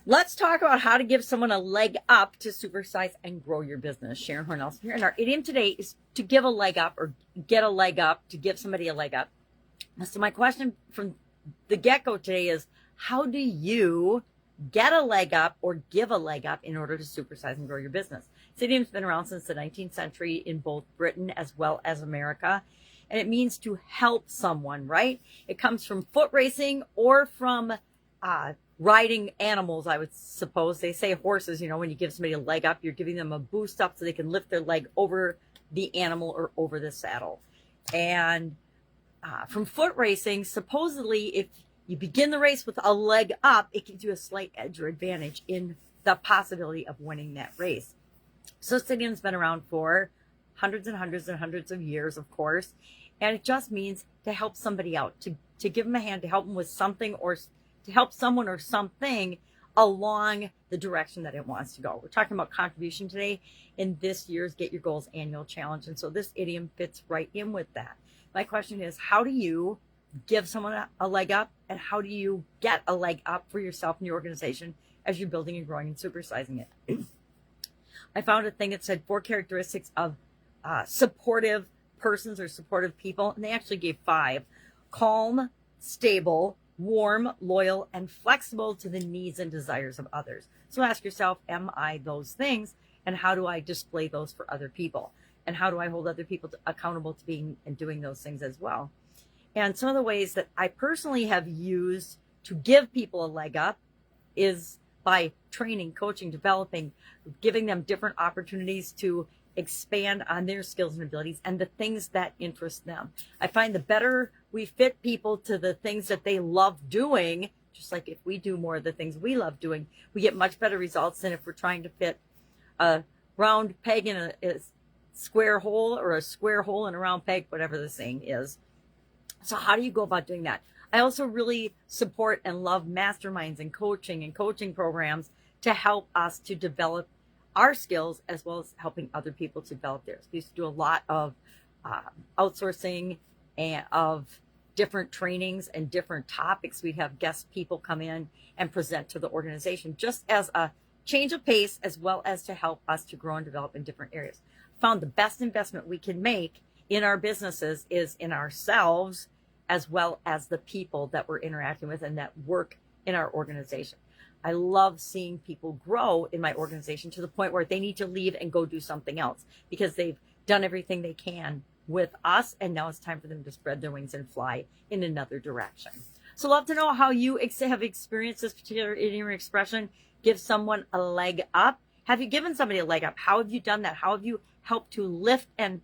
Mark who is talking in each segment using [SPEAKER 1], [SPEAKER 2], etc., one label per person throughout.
[SPEAKER 1] Let's talk about how to give someone a leg up to supersize and grow your business. Sharon Horne-Ellstrom here. And our idiom today is to give a leg up or get a leg up, to give somebody a leg up. So my question from the get-go today is, how do you get a leg up or give a leg up in order to supersize and grow your business? This idiom's been around since the 19th century in both Britain as well as America. And it means to help someone, right? It comes from foot racing or from riding animals, I would suppose. They say horses, when you give somebody a leg up, you're giving them a boost up so they can lift their leg over the animal or over the saddle. And from foot racing, supposedly, if you begin the race with a leg up, it gives you a slight edge or advantage in the possibility of winning that race. So this idiom's been around for hundreds and hundreds and hundreds of years, of course. And it just means to help somebody out, to give them a hand, to help them with something, or to help someone or something along the direction that it wants to go. We're talking about contribution today in this year's Get Your Goals annual challenge. And so this idiom fits right in with that. My question is, how do you give someone a leg up, and how do you get a leg up for yourself and your organization as you're building and growing and supersizing it? I found a thing that said 4 characteristics of supportive persons or supportive people, and they actually gave 5: calm, stable, warm, loyal, and flexible to the needs and desires of others. So ask yourself, am I those things? And how do I display those for other people? And how do I hold other people accountable to being and doing those things as well? And some of the ways that I personally have used to give people a leg up is by training, coaching, developing, giving them different opportunities to expand on their skills and abilities and the things that interest them. I find the better we fit people to the things that they love doing, just like if we do more of the things we love doing, we get much better results than if we're trying to fit a round peg in a square hole, or a square hole in a round peg, whatever the saying is. So how do you go about doing that? I also really support and love masterminds and coaching programs to help us to develop our skills as well as helping other people to develop theirs. We used to do a lot of outsourcing and of different trainings and different topics. We'd have guest people come in and present to the organization just as a change of pace, as well as to help us to grow and develop in different areas. Found the best investment we can make in our businesses is in ourselves, as well as the people that we're interacting with and that work in our organization. I love seeing people grow in my organization to the point where they need to leave and go do something else because they've done everything they can with us, and now it's time for them to spread their wings and fly in another direction. So love to know how you have experienced this particular idiom or expression, give someone a leg up. Have you given somebody a leg up? How have you done that? How have you helped to lift and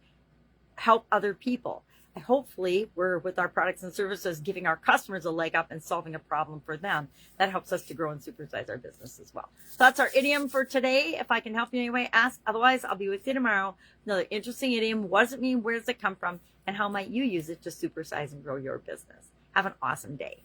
[SPEAKER 1] help other people? And hopefully we're, with our products and services, giving our customers a leg up and solving a problem for them. That helps us to grow and supersize our business as well. So that's our idiom for today. If I can help you in any way, ask. Otherwise, I'll be with you tomorrow. Another interesting idiom. What does it mean? Where does it come from? And how might you use it to supersize and grow your business? Have an awesome day.